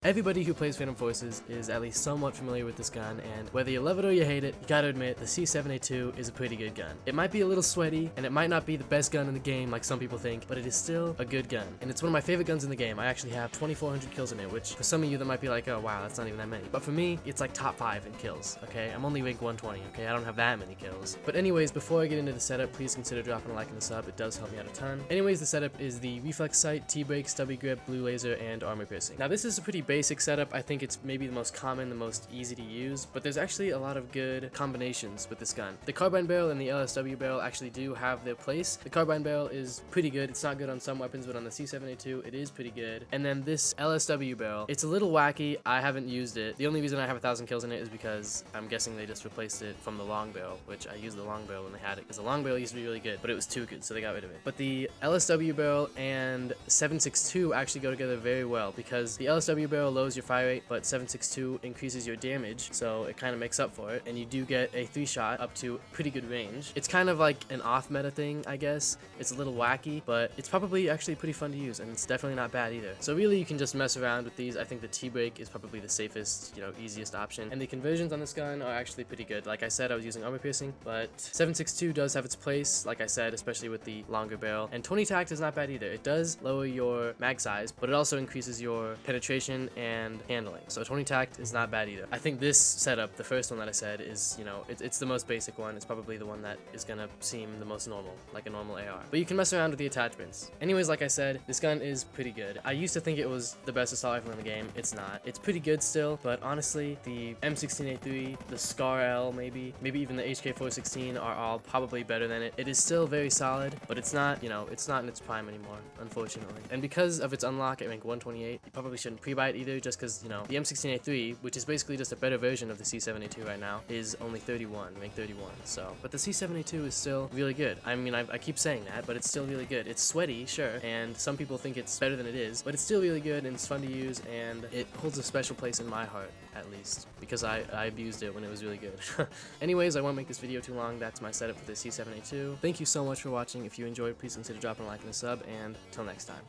Everybody who plays Phantom Forces is at least somewhat familiar with this gun, and whether you love it or you hate it, you gotta admit the C7A2 is a pretty good gun. It might be a little sweaty, and it might not be the best gun in the game like some people think, but it is still a good gun. And it's one of my favorite guns in the game. I actually have 2,400 kills in it, which for some of you that might be like, oh wow, that's not even that many. But for me, it's like top 5 in kills, okay? I'm only rank 120, okay? I don't have that many kills. But anyways, before I get into the setup, please consider dropping a like and a sub. It does help me out a ton. Anyways, the setup is the reflex sight, T-brake, stubby grip, blue laser, and armor piercing. Now this is a pretty basic setup. I think it's maybe the most common, the most easy to use, but there's actually a lot of good combinations with this gun. The carbine barrel and the LSW barrel actually do have their place. The carbine barrel is pretty good. It's not good on some weapons, but on the C7A2, it is pretty good. And then this LSW barrel, it's a little wacky. I haven't used it. The only reason I have 1,000 kills in it is because I'm guessing they just replaced it from the long barrel, which I used the long barrel when they had it, because the long barrel used to be really good, but it was too good, so they got rid of it. But the LSW barrel and 7.62 actually go together very well, because the LSW barrel lowers your fire rate, but 7.62 increases your damage, so it kind of makes up for it, and you do get a 3-shot up to pretty good range. It's kind of like an off-meta thing, I guess. It's a little wacky, but it's probably actually pretty fun to use, and it's definitely not bad either. So really, you can just mess around with these. I think the T-brake is probably the safest, easiest option, and the conversions on this gun are actually pretty good. Like I said, I was using armor piercing, but 7.62 does have its place, like I said, especially with the longer barrel, and 20 tact is not bad either. It does lower your mag size, but it also increases your penetration and handling. So 20 tact is not bad either. I think this setup, the first one that I said, is, it's the most basic one. It's probably the one that is gonna seem the most normal, like a normal AR. But you can mess around with the attachments. Anyways, like I said, this gun is pretty good. I used to think it was the best assault rifle in the game. It's not. It's pretty good still, but honestly, the M16A3, the Scar L, maybe even the HK416 are all probably better than it. It is still very solid, but it's not, it's not in its prime anymore, unfortunately. And because of its unlock at rank 128, you probably shouldn't pre-buy it either, just because, the M16A3, which is basically just a better version of the C7A2 right now, is only 31, rank 31, so. But the C7A2 is still really good. I mean, I keep saying that, but it's still really good. It's sweaty, sure, and some people think it's better than it is, but it's still really good, and it's fun to use, and it holds a special place in my heart, at least, because I abused it when it was really good. Anyways, I won't make this video too long. That's my setup for the C7A2. Thank you so much for watching. If you enjoyed, please consider dropping a like and a sub, and till next time.